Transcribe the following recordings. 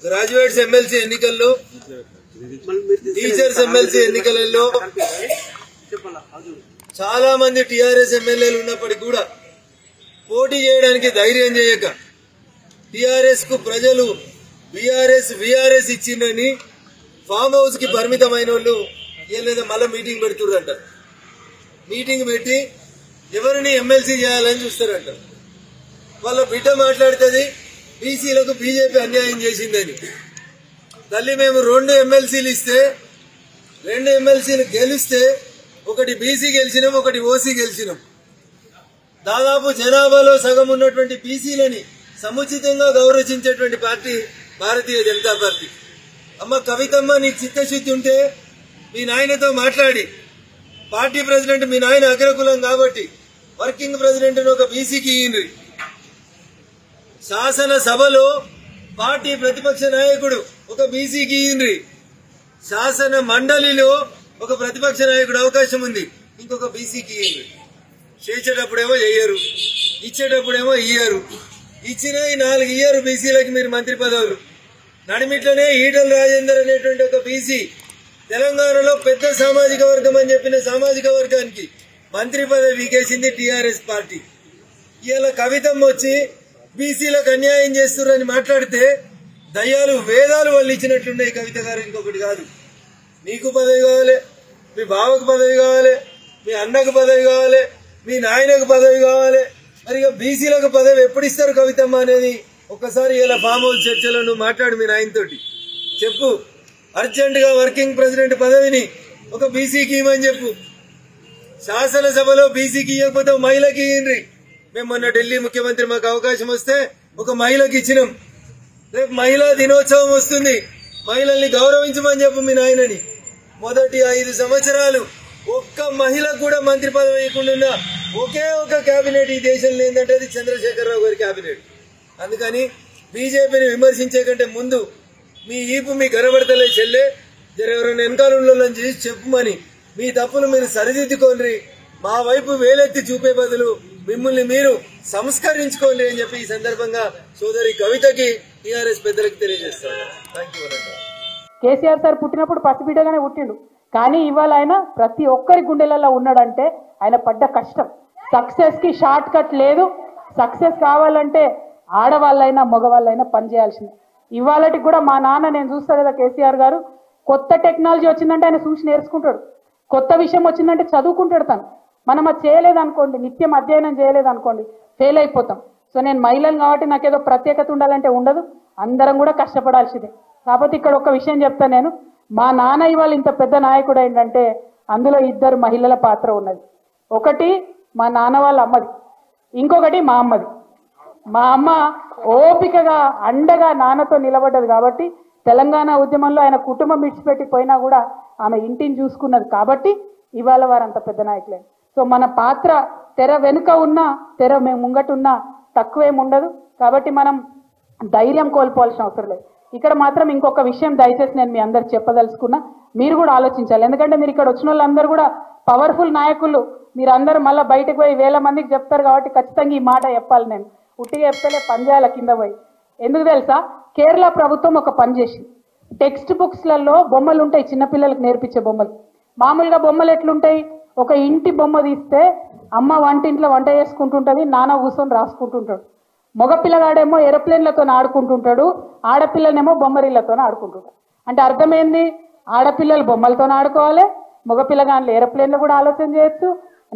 Graduates MLC ఎన్నికల్లో, teachers MLC ఎన్నికలలో చాలా మంది టీఆర్ఎస్ ఎమ్మెల్యేలు ఉన్నప్పటికీ కూడా పోటీ చేయడానికి ధైర్యం చేయక టీఆర్ఎస్ కు ప్రజలు వీఆర్ఎస్ ఇచ్చిందని ఫామ్ హౌస్ కి పరిమితమైన వాళ్ళు ఏం మళ్ళా మీటింగ్ పెడుతుర్రంట. మీటింగ్ పెట్టి ఎవరిని ఎమ్మెల్సీ చేయాలని చూస్తారంట. వాళ్ళ బిడ్డ మాట్లాడుతుంది బీసీలకు బీజేపీ అన్యాయం చేసిందని. తల్లి మేము 2 ఎమ్మెల్సీలు ఇస్తే 2 ఎమ్మెల్సీలు గెలిస్తే ఒకటి బీసీ గెలిచినాం, ఒకటి ఓసీ గెలిచినాం. దాదాపు జనాభాలో సగం ఉన్నటువంటి బీసీలని సముచితంగా గౌరవించేటువంటి పార్టీ భారతీయ జనతా పార్టీ. అమ్మ కవితమ్మ, నీకు చిత్తశుద్ధి ఉంటే మీ నాయనతో మాట్లాడి పార్టీ ప్రెసిడెంట్ మీ నాయన అగ్రకులం కాబట్టి వర్కింగ్ ప్రెసిడెంట్ ఒక బీసీకి ఇయ్యండి. శాసన సభలో పార్టీ ప్రతిపక్ష నాయకుడు ఒక బీసీకి ఇయ్యండి. శాసన మండలిలో ఒక ప్రతిపక్ష నాయకుడు అవకాశం ఉంది, ఇంకొక బీసీకి ఇయ్యండి. చేసేటప్పుడేమో చెయ్యరు, ఇచ్చేటప్పుడేమో ఇయ్యరు. ఇచ్చిన ఈ 4 ఇయ్యరు బీసీలకి మీరు మంత్రి పదవులు. నడిమిట్లనే ఈటల రాజేందర్ అనేటువంటి ఒక బీసీ తెలంగాణలో పెద్ద సామాజిక వర్గం అని చెప్పిన సామాజిక వర్గానికి మంత్రి పదవి వీకేసింది టీఆర్ఎస్ పార్టీ. ఇవాళ కవితమ్మ వచ్చి బీసీలకు అన్యాయం చేస్తున్నారని మాట్లాడితే దయ్యాలు వేదాలు వాళ్ళు ఇచ్చినట్లున్నాయి. కవిత గారు ఇంకొకటి కాదు, నీకు పదవి కావాలి, మీ బావకు పదవి కావాలి, మీ అన్నకు పదవి కావాలి, మీ నాయనకు పదవి కావాలి. మరి ఇక బీసీలకు పదవి ఎప్పుడు ఇస్తారు కవితమ్మ అనేది ఒక్కసారి ఇలా ఫామ్ హౌస్ చర్చలో నువ్వు మాట్లాడు. మీ నాయనతోటి చెప్పు, అర్జెంట్ గా వర్కింగ్ ప్రెసిడెంట్ పదవిని ఒక బీసీకి ఇవ్వమని చెప్పు. శాసనసభలో బీసీకి ఇవ్వకపోతే మహిళకి ఇయ్యండి. మేము మొన్న ఢిల్లీ ముఖ్యమంత్రి మాకు అవకాశం వస్తే ఒక మహిళకి ఇచ్చినాం. రేపు మహిళా దినోత్సవం వస్తుంది, మహిళల్ని గౌరవించమని చెప్పు మీ నాయనని. మొదటి 5 సంవత్సరాలు ఒక్క మహిళకు కూడా మంత్రి పదవి ఇవ్వకుండా ఒకే ఒక కేబినెట్ ఈ దేశంలో ఏంటంటే అది చంద్రశేఖరరావు గారి కేబినెట్. అందుకని బీజేపీని విమర్శించే కంటే ముందు మీ ఈపు మీ గర్వపడతలే చెల్లె, ఎవరైనా వెనకాలలో చేసి చెప్పుమని మీ తప్పులు మీరు సరిదిద్దుకోండి. మా వైపు వేలెత్తి చూపే బదులు మిమ్మల్ని మీరు సంస్కరించుకోండి అని చెప్పి ఈ సందర్భంగా సోదరి కవితకి టీఆర్ఎస్ పెద్దలకు తెలియజేస్తాను. థాంక్యూ. కేసీఆర్ సార్ పుట్టినప్పుడు పసిబిడ్డగానే పుట్టిండు, కానీ ఇవాళ ఆయన ప్రతి ఒక్కరి గుండెలలో ఉన్నాడంటే ఆయన పడ్డ కష్టం. సక్సెస్ కి షార్ట్ కట్ లేదు. సక్సెస్ కావాలంటే ఆడవాళ్ళైనా మగవాళ్ళైనా పనిచేయాల్సిందే. ఇవాళకి కూడా మా నాన్న, నేను చూస్తా కదా కేసీఆర్ గారు, కొత్త టెక్నాలజీ వచ్చిందంటే ఆయన చూసి నేర్చుకుంటాడు, కొత్త విషయం వచ్చిందంటే చదువుకుంటాడు. తను మనం అది చేయలేదనుకోండి, నిత్యం అధ్యయనం చేయలేదనుకోండి, ఫెయిల్ అయిపోతాం. సో నేను మహిళను కాబట్టి నాకేదో ప్రత్యేకత ఉండాలంటే ఉండదు, అందరం కూడా కష్టపడాల్సిందే. కాకపోతే ఇక్కడ ఒక విషయం చెప్తాను నేను, మా నాన్న ఇవాళ ఇంత పెద్ద నాయకుడు ఏంటంటే అందులో 2 మహిళల పాత్ర ఉన్నది. ఒకటి మా నాన్న వాళ్ళ అమ్మది, ఇంకొకటి మా అమ్మది. మా అమ్మ ఓపికగా అండగా నాన్నతో నిలబడ్డది కాబట్టి తెలంగాణ ఉద్యమంలో ఆయన కుటుంబం విడిచిపెట్టి పోయినా కూడా ఆమె ఇంటిని చూసుకున్నది కాబట్టి ఇవాళ వారంత పెద్ద నాయకులే. సో మన పాత్ర తెర వెనుక ఉన్నా తెర మేము ముంగటున్నా తక్కువేం ఉండదు. కాబట్టి మనం ధైర్యం కోల్పోవాల్సిన అవసరం లేదు. ఇక్కడ మాత్రం ఇంకొక విషయం దయచేసి నేను మీ అందరు చెప్పదలుచుకున్నా, మీరు కూడా ఆలోచించాలి. ఎందుకంటే మీరు ఇక్కడ వచ్చిన వాళ్ళందరూ కూడా పవర్ఫుల్ నాయకులు, మీరందరూ మళ్ళీ బయటకు పోయి 1000 మందికి చెప్తారు కాబట్టి ఖచ్చితంగా ఈ మాట చెప్పాలి. నేను ఉట్టిగా చెప్తలే, పని చేయాలి కింద పోయి. ఎందుకు తెలుసా, కేరళ ప్రభుత్వం ఒక పని చేసింది. టెక్స్ట్ బుక్స్లలో బొమ్మలు ఉంటాయి, చిన్నపిల్లలకు నేర్పించే బొమ్మలు. మామూలుగా బొమ్మలు ఎట్లుంటాయి, ఒక ఇంటి బొమ్మ తీస్తే అమ్మ వంటింట్లో వంట చేసుకుంటుంటుంది, నాన్న కూర్చొని రాసుకుంటుంటాడు. మగపిల్లగాడేమో ఏరోప్లేన్లతో ఆడుకుంటుంటాడు, ఆడపిల్లనేమో బొమ్మరిళ్లతో ఆడుకుంటుంటాడు. అంటే అర్థమైంది, ఆడపిల్లలు బొమ్మలతో ఆడుకోవాలి, మగపిల్లగాళ్ళు ఏరోప్లేన్లో కూడా ఆలోచన చేయొచ్చు,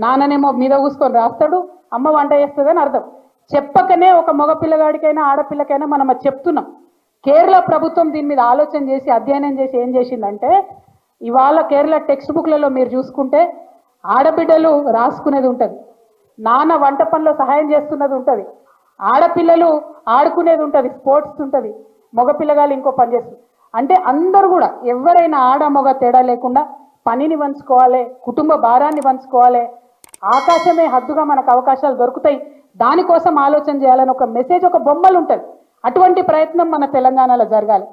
నాన్ననేమో మీద కూసుకొని రాస్తాడు, అమ్మ వంట చేస్తుందని అర్థం. చెప్పకనే ఒక మగపిల్లగాడికైనా ఆడపిల్లకైనా మనం అది చెప్తున్నాం. కేరళ ప్రభుత్వం దీని మీద ఆలోచన చేసి అధ్యయనం చేసి ఏం చేసిందంటే, ఇవాళ కేరళ టెక్స్ట్ బుక్లలో మీరు చూసుకుంటే ఆడబిడ్డలు రాసుకునేది ఉంటుంది, నాన్న వంట పనిలో సహాయం చేస్తున్నది ఉంటుంది, ఆడపిల్లలు ఆడుకునేది ఉంటుంది, స్పోర్ట్స్ ఉంటుంది, మగపిల్లగాళ్ళు ఇంకో పని చేస్తుంది. అంటే అందరూ కూడా ఎవరైనా ఆడ మగ తేడా లేకుండా పనిని పంచుకోవాలి, కుటుంబ భారాన్ని పంచుకోవాలి, ఆకాశమే హద్దుగా మనకు అవకాశాలు దొరుకుతాయి, దానికోసం ఆలోచన చేయాలని ఒక మెసేజ్, ఒక బొమ్మలు ఉంటుంది. అటువంటి ప్రయత్నం మన తెలంగాణలో జరగాలి.